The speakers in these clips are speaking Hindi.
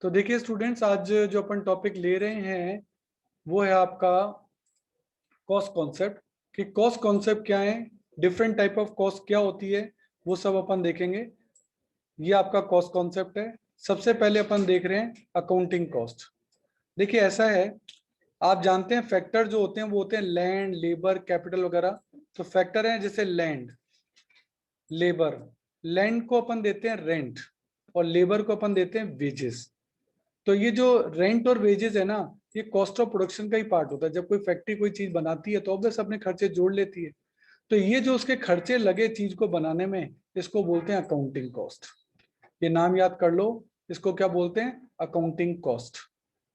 तो देखिए स्टूडेंट्स, आज जो अपन टॉपिक ले रहे हैं वो है आपका कॉस्ट कॉन्सेप्ट। कि कॉस्ट कॉन्सेप्ट क्या है, डिफरेंट टाइप ऑफ कॉस्ट क्या होती है, वो सब अपन देखेंगे। ये आपका कॉस्ट कॉन्सेप्ट है। सबसे पहले अपन देख रहे हैं अकाउंटिंग कॉस्ट। देखिए ऐसा है, आप जानते हैं फैक्टर जो होते हैं वो होते हैं लैंड, लेबर, कैपिटल वगैरह। तो फैक्टर है जैसे लैंड, लेबर। लैंड को अपन देते हैं रेंट और लेबर को अपन देते हैं वेजेस। तो ये जो रेंट और वेजेस है ना, ये कॉस्ट ऑफ प्रोडक्शन का ही पार्ट होता है। जब कोई फैक्ट्री कोई चीज बनाती है तो ऑब्वियस अपने खर्चे जोड़ लेती है। तो ये जो उसके खर्चे लगे चीज को बनाने में, इसको बोलते हैं अकाउंटिंग कॉस्ट। ये नाम याद कर लो, इसको क्या बोलते हैं, अकाउंटिंग कॉस्ट।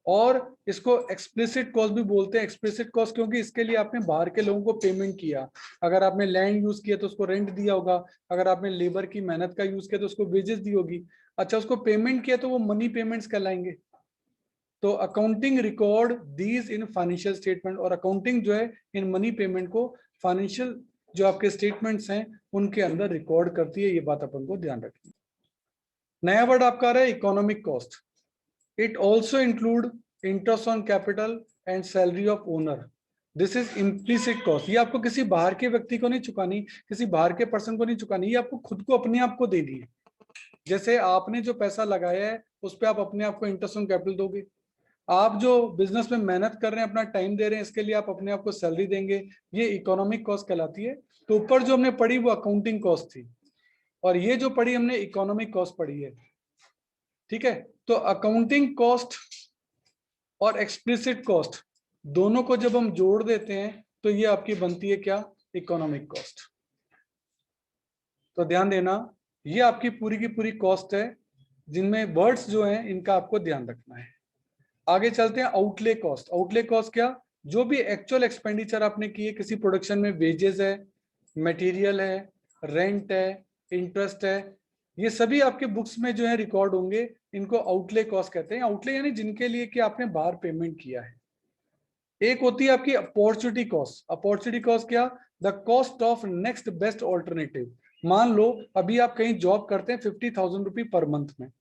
और इसको एक्सप्लिसिट कॉस्ट भी बोलते हैं। एक्सप्लिसिट कॉस्ट क्योंकि इसके लिए आपने बाहर के लोगों को पेमेंट किया। अगर आपने लैंड यूज किया तो उसको रेंट दिया होगा, अगर आपने लेबर की मेहनत का यूज किया तो उसको वेजेस दी होगी। अच्छा, उसको पेमेंट किया तो वो मनी पेमेंट्स कहलाएंगे। तो accounting record these in financial statement, और अकाउंटिंग जो है इन मनी पेमेंट को फाइनेंशियल जो आपके स्टेटमेंट्स हैं उनके अंदर रिकॉर्ड करती है। ये बात अपन को ध्यान रखनी। नया वर्ड आपका आ रहा है economic cost. It also include interest on capital and salary of owner. This is implicit cost. ये आपको किसी बाहर के व्यक्ति को नहीं चुकानी, किसी बाहर के पर्सन को नहीं चुकानी, ये आपको खुद को अपने आप को देनी है। जैसे आपने जो पैसा लगाया है उस पर आप अपने आप को इंटरेस्ट ऑन कैपिटल दोगे। आप जो बिजनेस में मेहनत कर रहे हैं, अपना टाइम दे रहे हैं, इसके लिए आप अपने आप को सैलरी देंगे। ये इकोनॉमिक कॉस्ट कहलाती है। तो ऊपर जो हमने पढ़ी वो अकाउंटिंग कॉस्ट थी, और ये जो पढ़ी हमने इकोनॉमिक कॉस्ट पढ़ी है। ठीक है, तो अकाउंटिंग कॉस्ट और एक्सप्लिसिट कॉस्ट दोनों को जब हम जोड़ देते हैं तो ये आपकी बनती है क्या, इकोनॉमिक कॉस्ट। तो ध्यान देना, ये आपकी पूरी की पूरी कॉस्ट है, जिनमें वर्ड्स जो हैं इनका आपको ध्यान रखना है। आगे चलते हैं आउटले कॉस्ट। आउटले कॉस्ट क्या, जो भी एक्चुअल एक्सपेंडिचर आपने किए किसी प्रोडक्शन में, वेजेस है, मटेरियल है, रेंट है, इंटरेस्ट है, ये सभी आपके बुक्स में जो है रिकॉर्ड होंगे। इनको आउटले कॉस्ट कहते हैं। आउटले यानी जिनके लिए कि आपने बाहर पेमेंट किया है। एक होती है आपकी अपॉर्चुनिटी कॉस्ट। अपॉर्चुनिटी कॉस्ट क्या, the cost of next best alternative. मान लो अभी आप कहीं जॉब करते हैं 50,000 रुपये पर मंथ में,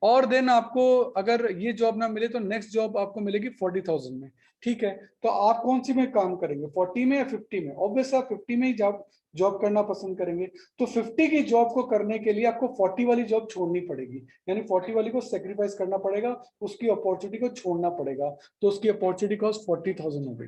और देन आपको अगर ये जॉब ना मिले तो नेक्स्ट जॉब आपको मिलेगी 40,000 में। ठीक है, तो आप कौन सी में काम करेंगे, 40 में या 50 में? ऑब्वियस आप 50 में ही जॉब जॉब करना पसंद करेंगे। तो 50 की जॉब को करने के लिए आपको 40 वाली जॉब छोड़नी पड़ेगी, यानी 40 वाली को सेक्रीफाइस करना पड़ेगा, उसकी अपॉर्चुनिटी को छोड़ना पड़ेगा। तो उसकी अपॉर्चुनिटी कॉस्ट 40,000 हो गई।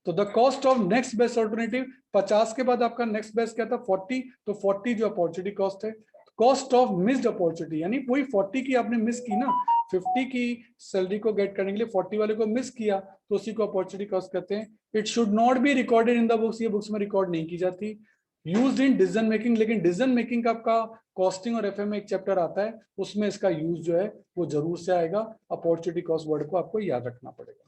तो the cost of next best alternative, 50 के बाद आपका नेक्स्ट बेस्ट क्या था, 40। तो 40 जो अपॉर्चुनिटी कॉस्ट है। कॉस्ट ऑफ मिस्ड अपॉर्चुनिटी, यानी वही 40 की आपने मिस की ना, 50 की सैलरी को गेट करने के लिए 40 वाले को मिस किया, तो उसी को अपॉर्चुनिटी कॉस्ट कहते हैं। It should not be recorded in the books, ये बुक्स में रिकॉर्ड नहीं की जाती। यूज इन डिसीजन मेकिंग, लेकिन डिसीजन मेकिंग का आपका कॉस्टिंग और एफए में एक चैप्टर आता है, उसमें इसका यूज जो है वो जरूर से आएगा। अपॉर्चुनिटी कॉस्ट वर्ड को आपको याद रखना पड़ेगा।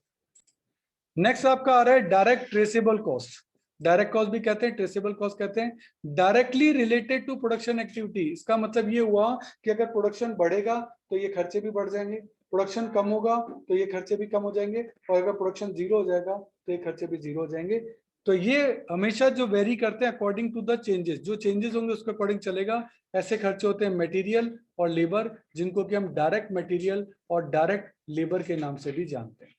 नेक्स्ट आपका आ रहा है direct traceable cost. Direct cost भी कहते हैं, ट्रेसेबल कॉस्ट कहते हैं। Directly related to production activity. इसका मतलब ये हुआ कि अगर प्रोडक्शन बढ़ेगा तो ये खर्चे भी बढ़ जाएंगे, प्रोडक्शन कम होगा तो ये खर्चे भी कम हो जाएंगे, और अगर प्रोडक्शन जीरो हो जाएगा तो ये खर्चे भी जीरो हो जाएंगे। तो ये हमेशा जो वेरी करते हैं अकॉर्डिंग टू द चेंजेस, जो चेंजेस होंगे उसके अकॉर्डिंग चलेगा। ऐसे खर्चे होते हैं मटेरियल और लेबर, जिनको कि हम डायरेक्ट मटेरियल और डायरेक्ट लेबर के नाम से भी जानते हैं।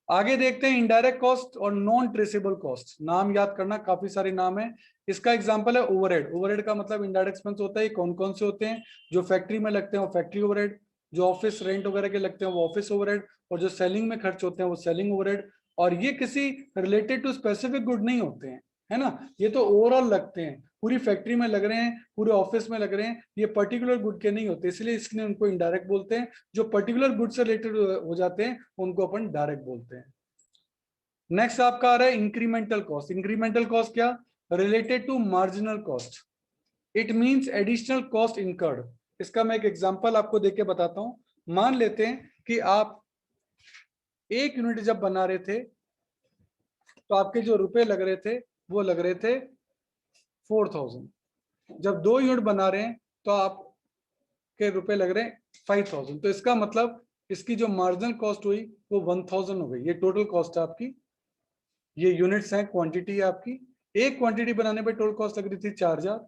आगे देखते हैं इनडायरेक्ट कॉस्ट और नॉन ट्रेसेबल कॉस्ट। नाम याद करना, काफी सारे नाम है। इसका एग्जांपल है ओवरहेड। ओवरहेड का मतलब इनडायरेक्ट एक्सपेंस होता है। कौन कौन से होते हैं, जो फैक्ट्री में लगते हैं वो फैक्ट्री ओवरहेड, जो ऑफिस रेंट वगैरह के लगते हैं वो ऑफिस ओवरहेड, और जो सेलिंग में खर्च होते हैं वो सेलिंग ओवरहेड। और ये किसी रिलेटेड टू स्पेसिफिक गुड नहीं होते हैं, है ना, ये तो ओवरऑल लगते हैं। पूरी फैक्ट्री में लग रहे हैं, पूरे ऑफिस में लग रहे हैं, ये पर्टिकुलर गुड के नहीं होते, इसलिए इसलिए उनको इनडायरेक्ट बोलते हैं। जो पर्टिकुलर गुड से रिलेटेड हो जाते हैं उनको अपन डायरेक्ट बोलते हैं। नेक्स्ट आपका आ रहा है इंक्रीमेंटल कॉस्ट। इंक्रीमेंटल कॉस्ट क्या, related to marginal cost. It means additional cost incurred. इसका मैं एक एग्जांपल आपको देके बताता हूं। मान लेते हैं कि आप एक यूनिट जब बना रहे थे तो आपके जो रुपए लग रहे थे वो लग रहे थे 4,000। जब 2 यूनिट बना रहे हैं तो आपके रुपए लग रहे हैं 5,000। तो इसका मतलब इसकी जो मार्जिनल कॉस्ट हुई वो 1,000 हो गई। ये टोटल कॉस्ट है आपकी, ये यूनिट्स हैं, क्वांटिटी है आपकी। एक क्वांटिटी बनाने पे टोटल कॉस्ट लग रही थी 4,000,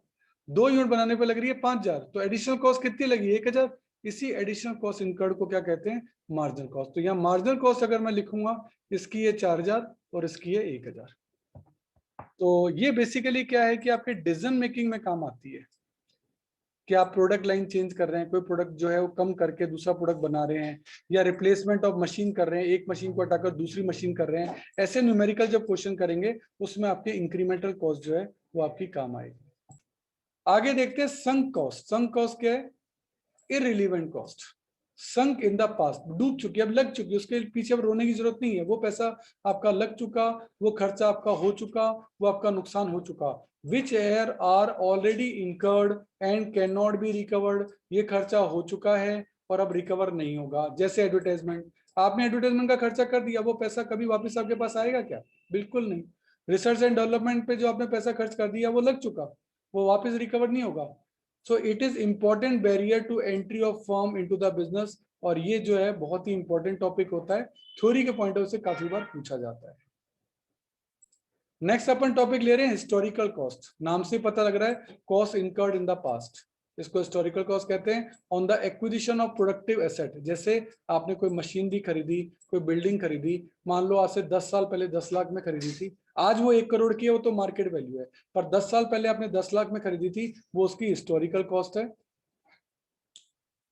2 यूनिट बनाने पे लग रही है 5,000। तो एडिशनल कॉस्ट कितनी लगी, 1,000। इसी एडिशनल कॉस्ट इनकर्ड को क्या कहते हैं, मार्जिनल कॉस्ट। तो यहाँ मार्जिनल कॉस्ट अगर मैं लिखूंगा, इसकी ये 4000 और इसकी ये 1000। तो ये बेसिकली क्या है कि आपके डिसीजन मेकिंग में काम आती है कि आप प्रोडक्ट लाइन चेंज कर रहे हैं, कोई प्रोडक्ट जो है वो कम करके दूसरा प्रोडक्ट बना रहे हैं, या रिप्लेसमेंट ऑफ मशीन कर रहे हैं, एक मशीन को हटाकर दूसरी मशीन कर रहे हैं। ऐसे न्यूमेरिकल जब क्वेश्चन करेंगे उसमें आपके इंक्रीमेंटल कॉस्ट जो है वो आपकी काम आएगी। आगे देखते हैं संक कॉस्ट। संक कॉस्ट क्या है, irrelevant cost. Sunk in the past, डूब चुकी, अब लग चुकी, उसके पीछे अब रोने की जरूरत नहीं है, वो पैसा आपका लग चुका, वो खर्चा आपका हो चुका, वो आपका नुकसान हो चुका। Which are are already incurred and can not be recovered, ये खर्चा हो चुका है और अब रिकवर नहीं होगा। जैसे एडवर्टाइजमेंट, आपने एडवर्टाइजमेंट का खर्चा कर दिया, वो पैसा कभी वापस आपके पास आएगा क्या, बिल्कुल नहीं। रिसर्च एंड डेवलपमेंट पे जो आपने पैसा खर्च कर दिया वो लग चुका, वो वापस रिकवर नहीं होगा। So it is important barrier to entry of firm into the business, और ये जो है बहुत ही इंपॉर्टेंट टॉपिक होता है, थ्योरी के पॉइंट ऑफ व्यू से काफी बार पूछा जाता है। नेक्स्ट अपन टॉपिक ले रहे हैं हिस्टोरिकल कॉस्ट। नाम से पता लग रहा है cost incurred in the past, इसको हिस्टोरिकल कॉस्ट कहते हैं। On the acquisition of productive asset, जैसे आपने कोई मशीनरी खरीदी, कोई बिल्डिंग खरीदी, मान लो आज से 10 साल पहले 10 लाख में खरीदी थी, आज वो 1 करोड़ की है, वो तो मार्केट वैल्यू है, पर 10 साल पहले आपने 10 लाख में खरीदी थी, वो उसकी हिस्टोरिकल कॉस्ट है।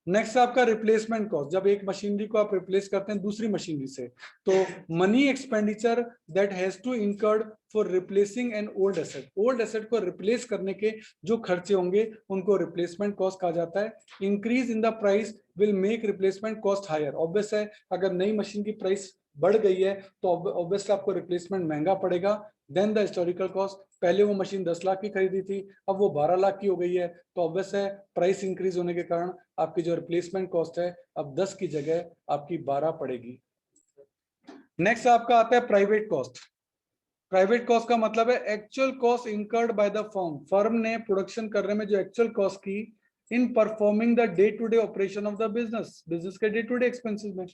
नेक्स्ट आपका रिप्लेसमेंट कॉस्ट, जब एक मशीनरी को आप रिप्लेस करते हैं दूसरी मशीनरी से, तो money expenditure that has to incurred for replacing an old asset, old asset को रिप्लेस करने के जो खर्चे होंगे उनको रिप्लेसमेंट कॉस्ट कहा जाता है। Increase in the price will make replacement cost higher, obvious है अगर नई मशीन की प्राइस बढ़ गई है तो ऑब्वियसली आपको रिप्लेसमेंट महंगा पड़ेगा। देन द हिस्टोरिकल कॉस्ट, पहले वो मशीन 10 लाख की खरीदी थी, अब वो 12 लाख की हो गई है, तो ऑब्वियस है प्राइस इंक्रीज होने के कारण आपकी जो रिप्लेसमेंट कॉस्ट है अब 10 की जगह आपकी 12 पड़ेगी। नेक्स्ट आपका आता है प्राइवेट कॉस्ट। प्राइवेट कॉस्ट का मतलब है actual cost incurred by the firm, firm ने प्रोडक्शन करने में जो एक्चुअल कॉस्ट की in performing the day to day operation of the business, business के डे टू डे एक्सपेंसेस में।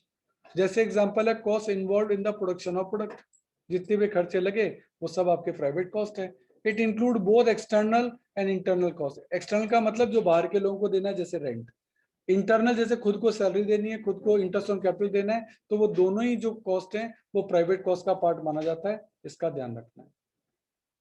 जैसे एग्जांपल है cost involve in the production of product, जितने भी खर्चे लगे वो सब आपके प्राइवेट कॉस्ट है। It include both external and internal cost. External का मतलब जो बाहर के लोगों को देना है, जैसे रेंट। इंटरनल जैसे खुद को सैलरी देनी है, खुद को इंटरेस्ट ऑन कैपिटल देना है, तो वो दोनों ही जो कॉस्ट हैं वो प्राइवेट कॉस्ट का पार्ट माना जाता है, इसका ध्यान रखना है।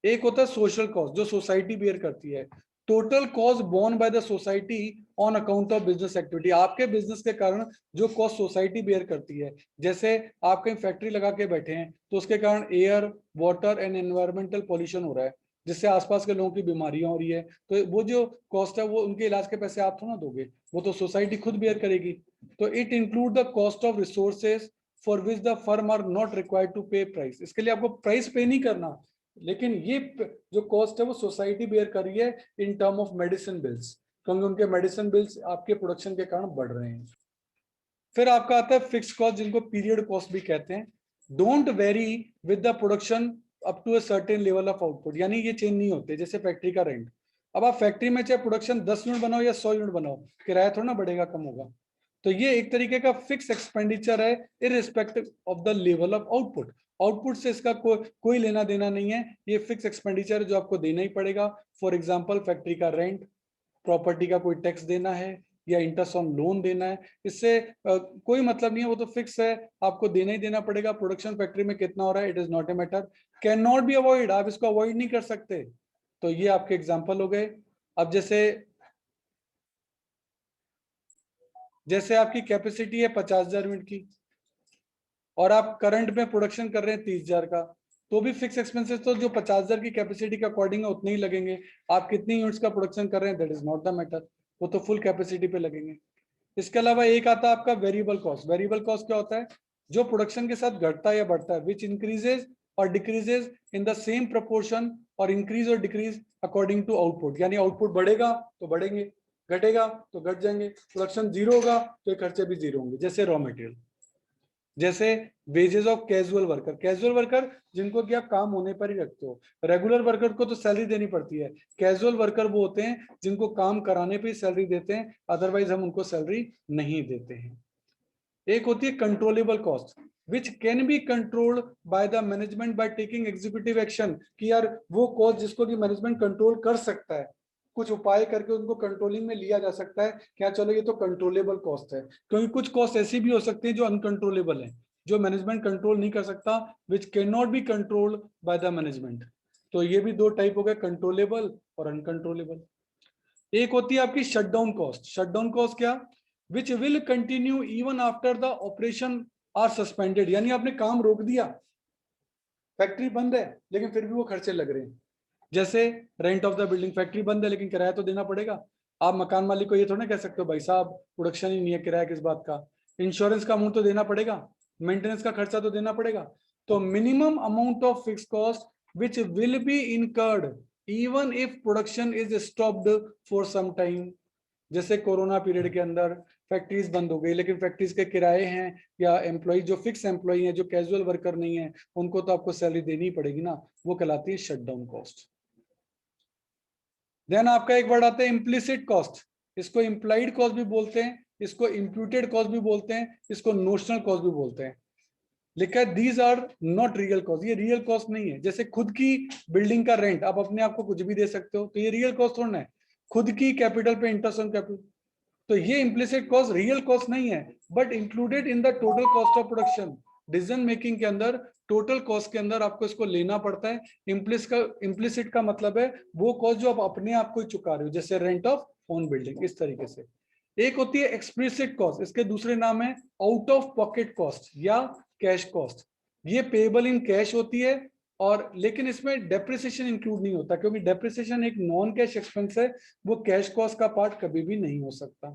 एक होता है सोशल कॉस्ट, जो सोसाइटी बेयर करती है। Total cost borne by the society on account of business activity, आपके बिजनेस के कारण जो कॉस्ट सोसाइटी बेयर करती है। जैसे आप कहीं फैक्ट्री लगा के बैठे हैं तो उसके कारण air, water and environmental pollution हो रहा है, जिससे आसपास के लोगों की बीमारियां हो रही है, तो वो जो कॉस्ट है वो उनके इलाज के पैसे आप थोड़ा दोगे, वो तो सोसाइटी खुद बेयर करेगी। तो it include the cost of resources for which the firm are not required to pay price, इसके लिए आपको प्राइस पे नहीं करना, लेकिन ये जो कॉस्ट है वो सोसाइटी बेयर कर रही है in term of medicine bills, क्योंकि उनके मेडिसिन बिल्स आपके प्रोडक्शन के कारण बढ़ रहे हैं। फिर आपका आता है फिक्स कॉस्ट, जिनको पीरियड कॉस्ट भी कहते हैं। Don't vary with the production up to a certain level of output, यानी ये चेंज नहीं होते। जैसे फैक्ट्री का रेंट, अब आप फैक्ट्री में चाहे प्रोडक्शन 10 यूनिट बनाओ या 100 यूनिट बनाओ, किराया थोड़ा ना बढ़ेगा, कम होगा। तो ये एक तरीके का फिक्स एक्सपेंडिचर है irrespective of the level of output. Output से इसका कोई लेना देना नहीं है, ये फिक्स एक्सपेंडिचर जो आपको देना ही पड़ेगा। फॉर एग्जांपल फैक्ट्री का रेंट, प्रॉपर्टी का कोई टैक्स देना है या इंटरेस्ट ऑन लोन देना है, इससे कोई मतलब नहीं है, वो तो फिक्स है, आपको देना ही देना पड़ेगा। प्रोडक्शन फैक्ट्री में कितना हो रहा है, it is not a matter, can not be avoid, आप इसको अवॉइड नहीं कर सकते। तो ये आपके एग्जाम्पल हो गए। अब जैसे आपकी कैपेसिटी है 50,000 यूनिट की और आप करंट में प्रोडक्शन कर रहे हैं 30,000 का, तो भी फिक्स एक्सपेंसेस तो जो 50,000 की कैपेसिटी के अकॉर्डिंग है उतने ही लगेंगे। आप कितनी यूनिट्स का प्रोडक्शन कर रहे हैं that is not the matter, वो तो फुल कैपेसिटी पे लगेंगे। इसके अलावा एक आता है आपका वेरिएबल कॉस्ट। वेरिएबल कॉस्ट क्या होता है, जो प्रोडक्शन के साथ घटता है या बढ़ता है, विच इंक्रीजेज और decreases in the same proportion और इंक्रीज और डिक्रीज अकॉर्डिंग टू आउटपुट, यानी आउटपुट बढ़ेगा तो बढ़ेंगे, घटेगा तो घट जाएंगे। प्रोडक्शन जीरो होगा तो ये खर्चे भी जीरो होंगे। जैसे रॉ मटेरियल, जैसे wages of casual worker, casual worker जिनको कि आप काम होने पर ही रखते हो, रेगुलर वर्कर को तो सैलरी देनी पड़ती है, कैजुअल वर्कर वो होते हैं जिनको काम कराने पे ही सैलरी देते हैं, अदरवाइज हम उनको सैलरी नहीं देते हैं। एक होती है controllable cost, which can be controlled by the management by taking executive action, कि यार वो कॉस्ट जिसको कि मैनेजमेंट कंट्रोल कर सकता है, कुछ उपाय करके उनको कंट्रोलिंग में लिया जा सकता है कि हाँ चलो ये तो कंट्रोलेबल कॉस्ट है, क्योंकि कुछ कॉस्ट ऐसी भी हो सकती है जो अनकंट्रोलेबल है, जो मैनेजमेंट कंट्रोल नहीं कर सकता, which can not be controlled by the management. तो ये भी दो टाइप हो गए, कंट्रोलेबल और अनकंट्रोलेबल। एक होती है आपकी शटडाउन कॉस्ट। शटडाउन कॉस्ट क्या, which will continue even after the operation are suspended, यानी आपने काम रोक दिया, फैक्ट्री बंद है लेकिन फिर भी वो खर्चे लग रहे हैं। जैसे rent of the building, factory बंद है लेकिन किराया तो देना पड़ेगा। आप मकान मालिक को ये थोड़ा कह सकते हो भाई साहब प्रोडक्शन ही नहीं है, किराया किस बात का। इंश्योरेंस का अमाउंट तो देना पड़ेगा, मेंटेनेंस का खर्चा तो देना पड़ेगा। तो minimum amount of fix cost which will be incurred even if production is stopped for some time. जैसे कोरोना पीरियड के अंदर फैक्ट्रीज बंद हो गई, लेकिन फैक्ट्रीज के किराए हैं या एम्प्लॉय जो फिक्स एम्प्लॉय हैं, जो कैजुअल वर्कर नहीं है, उनको तो आपको सैलरी देनी ही पड़ेगी ना, वो कहलाती है शटडाउन कॉस्ट। देन आपका एक वर्ड आता है इम्प्लिसिट कॉस्ट। इसको इम्प्लाइड कॉस्ट भी बोलते हैं, इसको इम्प्यूटेड कॉस्ट भी बोलते हैं, इसको नोशनल कॉस्ट भी बोलते हैं। लिखा है these are not real cost, ये रियल कॉस्ट नहीं है। जैसे खुद की बिल्डिंग का रेंट आप अपने आप को कुछ भी दे सकते हो, तो ये रियल कॉस्ट थोड़ा है। खुद की कैपिटल पे इंटरेस्ट ऑन कैपिटल, तो ये इम्प्लिसिट कॉस्ट रियल कॉस्ट नहीं है, but included in the total cost of production. Decision making के अंदर टोटल कॉस्ट के अंदर आपको इसको लेना पड़ता है। इम्प्लिसिट का मतलब है वो कॉस्ट जो आप अपने आप को ही चुका रहे हो, जैसे रेंट ऑफ ओन बिल्डिंग, इस तरीके से। एक होती है एक्सप्लिसिट कॉस्ट, इसके दूसरे नाम है आउट ऑफ पॉकेट कॉस्ट या कैश कॉस्ट। ये पेबल इन कैश होती है, और लेकिन इसमें डेप्रिसिएशन इंक्लूड नहीं होता, क्योंकि डेप्रिसिएशन एक नॉन कैश एक्सपेंस है, वो कैश कॉस्ट का पार्ट कभी भी नहीं हो सकता।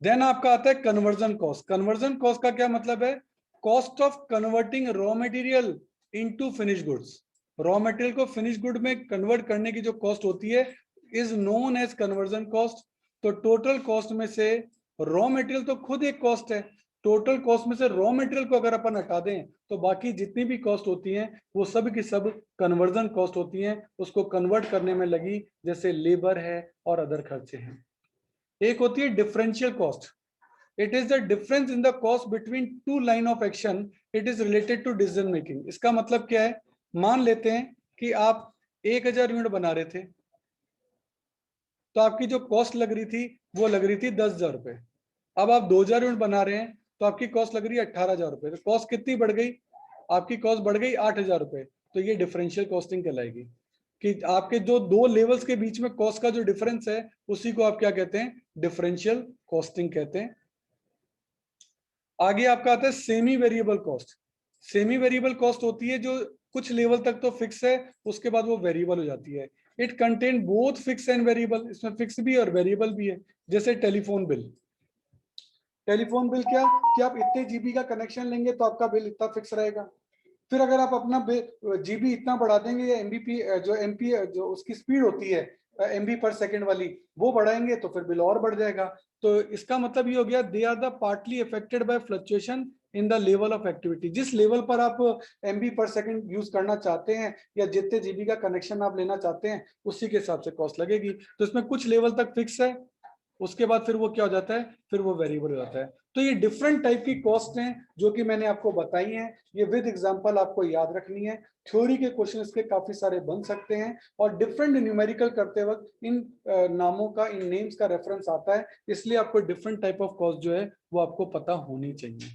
देन आपका आता है कन्वर्जन कॉस्ट। कन्वर्जन कॉस्ट का क्या मतलब है, cost of converting raw material into finish goods. Raw material को फिनिश गुड में कन्वर्ट करने की जो कॉस्ट होती है is known as conversion cost. तो टोटल कॉस्ट में से रॉ मटेरियल तो खुद एक कॉस्ट है, टोटल कॉस्ट में से रॉ मटेरियल को अगर अपन हटा दें तो बाकी जितनी भी कॉस्ट होती हैं वो सब की सब कन्वर्जन कॉस्ट होती हैं, उसको कन्वर्ट करने में लगी, जैसे लेबर है और अदर खर्चे हैं। एक होती है differential cost. It is the difference in the cost between two line of action, it is related to decision making. इसका मतलब क्या है, मान लेते हैं कि आप 1000 यूनिट बना रहे थे, तो आपकी जो कॉस्ट लग रही थी वो लग रही थी 10,000 रुपए। अब आप 2000 यूनिट बना रहे हैं तो आपकी कॉस्ट लग रही है 18,000 रुपए। तो कॉस्ट कितनी बढ़ गई, आपकी कॉस्ट बढ़ गई 8,000 रुपए। तो ये डिफरेंशियल कॉस्टिंग कहलाएगी, कि आपके जो दो लेवल्स के बीच में कॉस्ट का जो डिफरेंस है उसी को आप क्या कहते हैं, डिफरेंशियल कॉस्टिंग कहते हैं। आगे आपका आता है semi variable cost. Semi variable cost होती है जो कुछ लेवल तक तो फिक्स है, उसके बाद वो वेरिएबल हो जाती है। It contain both fix and variable, इसमें फिक्स भी और वेरिएबल भी है। जैसे टेलीफोन बिल, टेलीफोन बिल क्या, कि आप इतने जीबी का कनेक्शन लेंगे तो आपका बिल इतना फिक्स रहेगा। फिर अगर आप अपना जीबी इतना बढ़ा देंगे या एमबीपी जो एमपी जो उसकी स्पीड होती है एमबी पर सेकंड वाली, वो बढ़ाएंगे तो फिर बिल और बढ़ जाएगा। तो इसका मतलब ये हो गया they are the partly affected by fluctuation in the level of activity. जिस लेवल पर आप एमबी पर सेकंड यूज करना चाहते हैं या जितने जीबी का कनेक्शन आप लेना चाहते हैं उसी के हिसाब से कॉस्ट लगेगी। तो इसमें कुछ लेवल तक फिक्स है, उसके बाद फिर वो क्या हो जाता है, फिर वो वेरिएबल हो जाता है। तो ये डिफरेंट टाइप की कॉस्ट हैं जो कि मैंने आपको बताई हैं, ये विद एग्जांपल आपको याद रखनी है। थ्योरी के क्वेश्चन इसके काफी सारे बन सकते हैं, और डिफरेंट न्यूमेरिकल करते वक्त इन नामों का, इन नेम्स का रेफरेंस आता है, इसलिए आपको डिफरेंट टाइप ऑफ कॉस्ट जो है वो आपको पता होनी चाहिए।